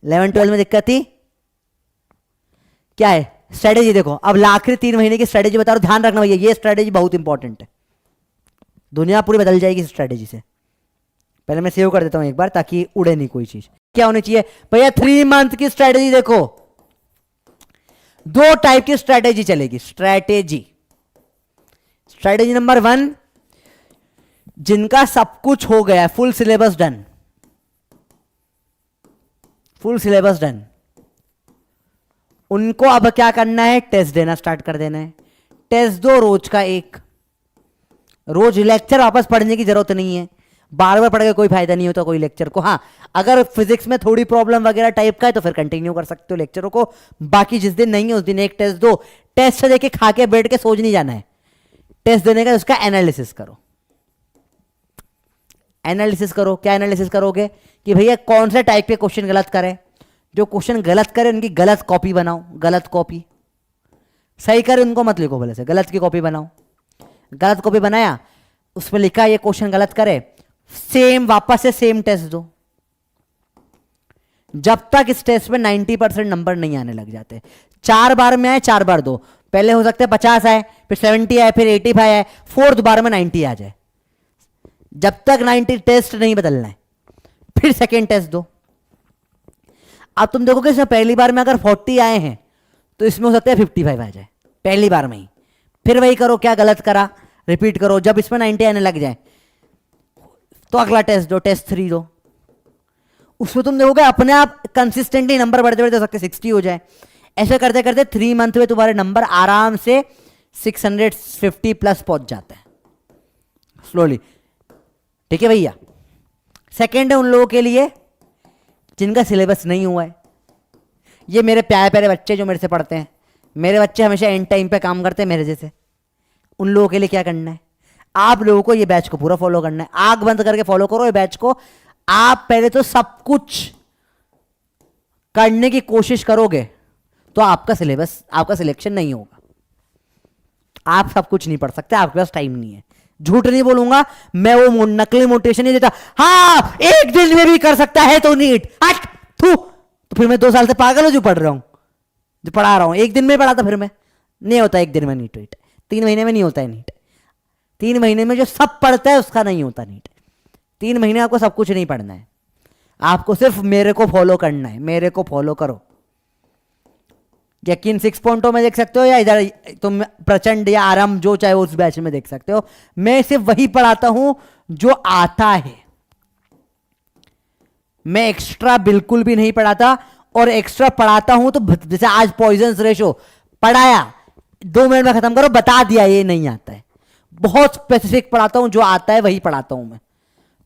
11-12 में दिक्कत थी, क्या है स्ट्रेटेजी। देखो अब आखिरी 3 महीने की स्ट्रेटेजी बता रहा हूं, ध्यान रखना भैया, ये स्ट्रेटेजी बहुत इंपॉर्टेंट है, दुनिया पूरी बदल जाएगी इस स्ट्रेटेजी से। पहले मैं सेव कर देता हूं एक बार ताकि उड़े नहीं कोई चीज। क्या होनी चाहिए भैया, 3 मंथ की स्ट्रेटेजी। देखो 2 टाइप की स्ट्रेटेजी चलेगी। स्ट्रेटेजी नंबर 1, जिनका सब कुछ हो गया, full syllabus done, full syllabus done, उनको अब क्या करना है, टेस्ट देना स्टार्ट कर देना है। टेस्ट दो रोज का 1, रोज लेक्चर वापस पढ़ने की जरूरत नहीं है, बार बार पढ़ के कोई फायदा नहीं होता कोई लेक्चर को। हाँ अगर फिजिक्स में थोड़ी प्रॉब्लम वगैरह टाइप का है तो फिर कंटिन्यू कर सकते हो लेक्चरों को, बाकी जिस दिन नहीं है उस दिन एक टेस्ट दो। टेस्ट देके खा के बैठ के सोच नहीं जाना है, टेस्ट देने का उसका एनालिसिस करो। एनालिसिस करो, क्या एनालिसिस करोगे कि भैया कौन से टाइप के क्वेश्चन गलत करे, जो क्वेश्चन गलत करे उनकी गलत कॉपी बनाओ, गलत कॉपी, सही करे उनको मत लिखो भले से, गलत की कॉपी बनाओ। गलत कॉपी बनाया, उसमें लिखा ये क्वेश्चन गलत करे, सेम वापस से सेम टेस्ट दो, जब तक इस टेस्ट में 90% नंबर नहीं आने लग जाते। 4 बार में आए 4 बार दो, पहले हो सकता है 50 आए, फिर 70 आए, फिर 85 आए, 4th बार में 90 आ जाए। जब तक 90 टेस्ट नहीं बदलना है, फिर सेकेंड टेस्ट दो। अब तुम देखोगे इसमें पहली बार में अगर 40 आए हैं तो इसमें हो सकता है 55 आ जाए पहली बार में ही। फिर वही करो, क्या गलत करा रिपीट करो, जब इसमें 90 आने लग जाए तो अगला टेस्ट दो, टेस्ट 3 दो। उसमें तुम देखोगे अपने आप कंसिस्टेंटली नंबर बढ़ते बढ़ते हो सकते 60 हो जाए। ऐसे करते करते 3 मंथ में तुम्हारे नंबर आराम से 650 प्लस पहुंच जाते हैं स्लोली। ठीक है भैया। सेकेंड है उन लोगों के लिए जिनका सिलेबस नहीं हुआ है। ये मेरे प्यारे प्यारे बच्चे जो मेरे से पढ़ते हैं, मेरे बच्चे हमेशा एंड टाइम पे काम करते हैं मेरे जैसे, उन लोगों के लिए क्या करना है, आप लोगों को ये बैच को पूरा फॉलो करना है। आंख बंद करके फॉलो करो ये बैच को। आप पहले तो सब कुछ करने की कोशिश करोगे तो आपका सिलेबस, आपका सिलेक्शन नहीं होगा। आप सब कुछ नहीं पढ़ सकते, आपके पास टाइम नहीं है। झूठ नहीं बोलूंगा मैं, वो नकली मोटिवेशन नहीं देता। हाँ एक दिन में भी कर सकता है तो नीट हट थू, तो फिर मैं 2 साल से पागल हूं जो पढ़ रहा हूं, जो पढ़ा रहा हूं। एक दिन में पढ़ा था, फिर मैं नहीं होता एक दिन में नीट वीट, 3 महीने में नहीं होता है नीट। 3 महीने में जो सब पढ़ता है उसका नहीं होता नीट। 3 महीने आपको सब कुछ नहीं पढ़ना है, आपको सिर्फ मेरे को फॉलो करना है। मेरे को फॉलो करो। यकीन 6.0 में देख सकते हो या इधर तुम प्रचंड या आराम जो चाहे उस बैच में देख सकते हो। मैं सिर्फ वही पढ़ाता हूं जो आता है, मैं एक्स्ट्रा बिल्कुल भी नहीं पढ़ाता। और एक्स्ट्रा पढ़ाता हूं तो जैसे आज पॉइजन रेशो पढ़ाया, 2 मिनट में खत्म करो, बता दिया ये नहीं आता है। बहुत स्पेसिफिक पढ़ाता हूं, जो आता है वही पढ़ाता हूं मैं।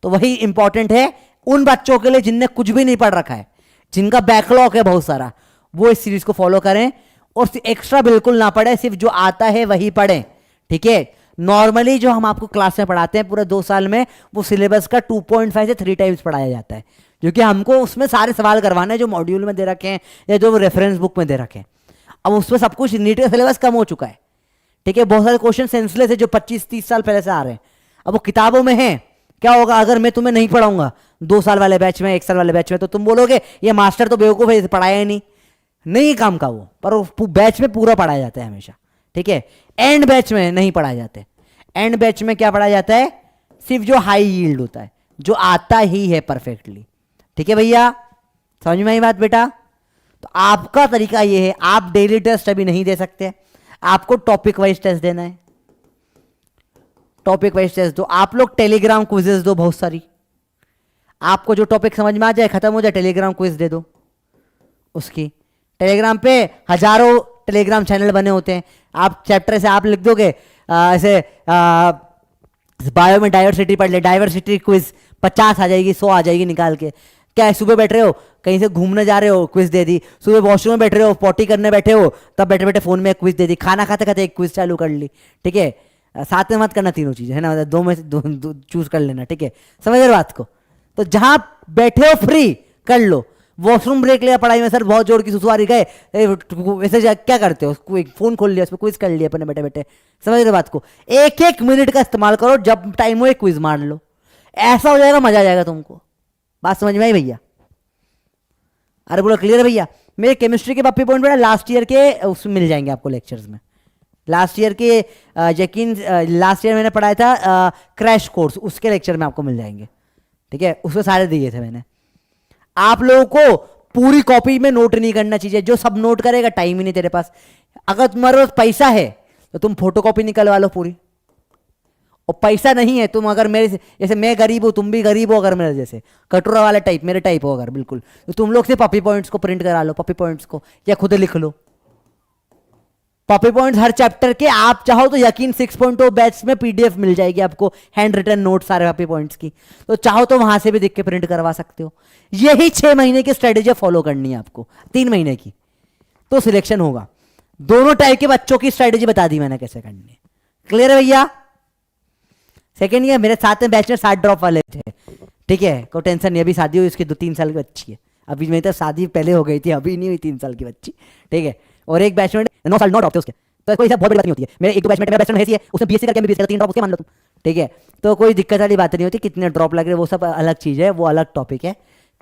तो वही इंपॉर्टेंट है उन बच्चों के लिए जिनने कुछ भी नहीं पढ़ रखा है, जिनका बैकलॉग है बहुत सारा, वो इस सीरीज को फॉलो करें और एक्स्ट्रा बिल्कुल ना पढ़े, सिर्फ जो आता है वही पढ़ें। ठीक है। नॉर्मली जो हम आपको क्लास में पढ़ाते हैं पूरे 2 साल में, वो सिलेबस का 2.5 से 3 टाइम्स पढ़ाया जाता है, क्योंकि हमको उसमें सारे सवाल करवाने हैं जो मॉड्यूल में दे रखे हैं या जो रेफरेंस बुक में दे रखे हैं। अब उसमें सब कुछ नीट का सिलेबस कम हो चुका है। ठीक है। बहुत सारे क्वेश्चन सेंसलेस है जो 25-30 साल पहले से आ रहे हैं, अब वो किताबों में है। क्या होगा अगर मैं तुम्हें नहीं पढ़ाऊंगा 2 साल वाले बैच में, 1 साल वाले बैच में, तो तुम बोलोगे ये मास्टर तो बेवकूफ है, पढ़ाया ही नहीं काम का वो। पर वो बैच में पूरा पढ़ाया जाता है हमेशा। ठीक है। एंड बैच में नहीं पढ़ाए जाते। एंड बैच में क्या पढ़ाया जाता है, सिर्फ जो हाई यील्ड होता है, जो आता ही है परफेक्टली। ठीक है भैया, समझ में आई बात बेटा। तो आपका तरीका ये है, आप डेली टेस्ट अभी नहीं दे सकते, आपको टॉपिक वाइज टेस्ट देना है। टॉपिक वाइज टेस्ट दो। आप लोग टेलीग्राम क्विजेस दो बहुत सारी, आपको जो टॉपिक समझ में आ जाए, खत्म हो जाए, टेलीग्राम क्विज दे दो उसकी। टेलीग्राम पे हजारों टेलीग्राम चैनल बने होते हैं। आप चैप्टर से आप लिख दोगे ऐसे बायो में डाइवर्सिटी पढ़ ले, डाइवर्सिटी क्विज 50 आ जाएगी, 100 आ जाएगी निकाल के। क्या है, सुबह बैठ रहे हो, कहीं से घूमने जा रहे हो, क्विज दे दी। सुबह वॉशरूम में बैठ रहे हो, पॉटी करने बैठे हो, तब बैठे बैठे फोन में क्विज दे दी। खाना खाते खाते एक क्विज चालू कर ली। ठीक है। साथ में मत करना तीनों चीजें, है ना, 2 में से 2 चूज कर लेना। ठीक है, समझ रहे बात को। तो जहां बैठे हो फ्री कर लो। वॉशरूम ब्रेक लिया पढ़ाई में, सर बहुत जोर की सुसुआरी गए, वैसे क्या करते हो, फोन खोल लिया, उसमें क्विज कर लिया अपने बैठे बैठे। समझ रहे बात को। 1-1 मिनट का इस्तेमाल करो, जब टाइम हो एक क्विज मार लो, ऐसा हो जाएगा, मजा आ जाएगा तुमको। बात समझ में आई भैया। अरे बोलो क्लियर है भैया। मेरे केमिस्ट्री के पप्पी पॉइंट लास्ट ईयर के उसमें मिल जाएंगे आपको लेक्चर्स में। लास्ट ईयर के यकीन लास्ट ईयर मैंने पढ़ाया था क्रैश कोर्स, उसके लेक्चर में आपको मिल जाएंगे। ठीक है, उसमें सारे दिए थे मैंने। आप लोगों को पूरी कॉपी में नोट नहीं करना चाहिए, जो सब नोट करेगा टाइम ही नहीं तेरे पास। अगर तुम्हारे पास पैसा है तो तुम फोटो कॉपी निकलवा लो पूरी, और पैसा नहीं है, तुम अगर मेरे जैसे मैं गरीब हूं, तुम भी गरीब हो, अगर मेरे जैसे कटोरा वाला टाइप मेरे टाइप हो अगर बिल्कुल, तो तुम लोग से पपी पॉइंट्स को प्रिंट करा लो, पपी पॉइंट्स को, या खुद लिख लो पपी पॉइंट्स हर चैप्टर के। आप चाहो तो यकीन 6.0 बैच में पीडीएफ मिल जाएगी आपको, हैंड रिटन नोट सारे पपी पॉइंट्स की, तो चाहो तो वहां से भी देख के प्रिंट करवा सकते हो। यही 6 महीने की स्ट्रेटेजी फॉलो करनी है आपको, 3 महीने की, तो सिलेक्शन होगा। दोनों टाइप के बच्चों की स्ट्रेटेजी बता दी मैंने कैसे करनी है। क्लियर है भैया? सेकेंड ईयर मेरे साथ में बैच में 60 ड्रॉप वाले थे। ठीक है, कोई टेंशन नहीं, अभी शादी हुई उसकी 2-3 साल की बच्ची है। अभी मेरी तो शादी पहले हो गई थी, अभी नहीं हुई 3 साल की बच्ची। ठीक है, और एक बैचमेट 9 साल 9 ड्रॉप थे उसके, तो कोई बहुत बड़ी बात नहीं होती है। मेरे एक दो बैचमेट मेरा बैचमेट है, उसने बीएससी करके एमबीबीएस 3 ड्रॉप उसके मान लो तुम। ठीक है, तो कोई दिक्कत वाली बात नहीं होती, कितने ड्रॉप लग रहे वो सब अलग चीज़ है, वो अलग टॉपिक है।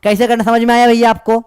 कैसे करना समझ में आया भैया आपको?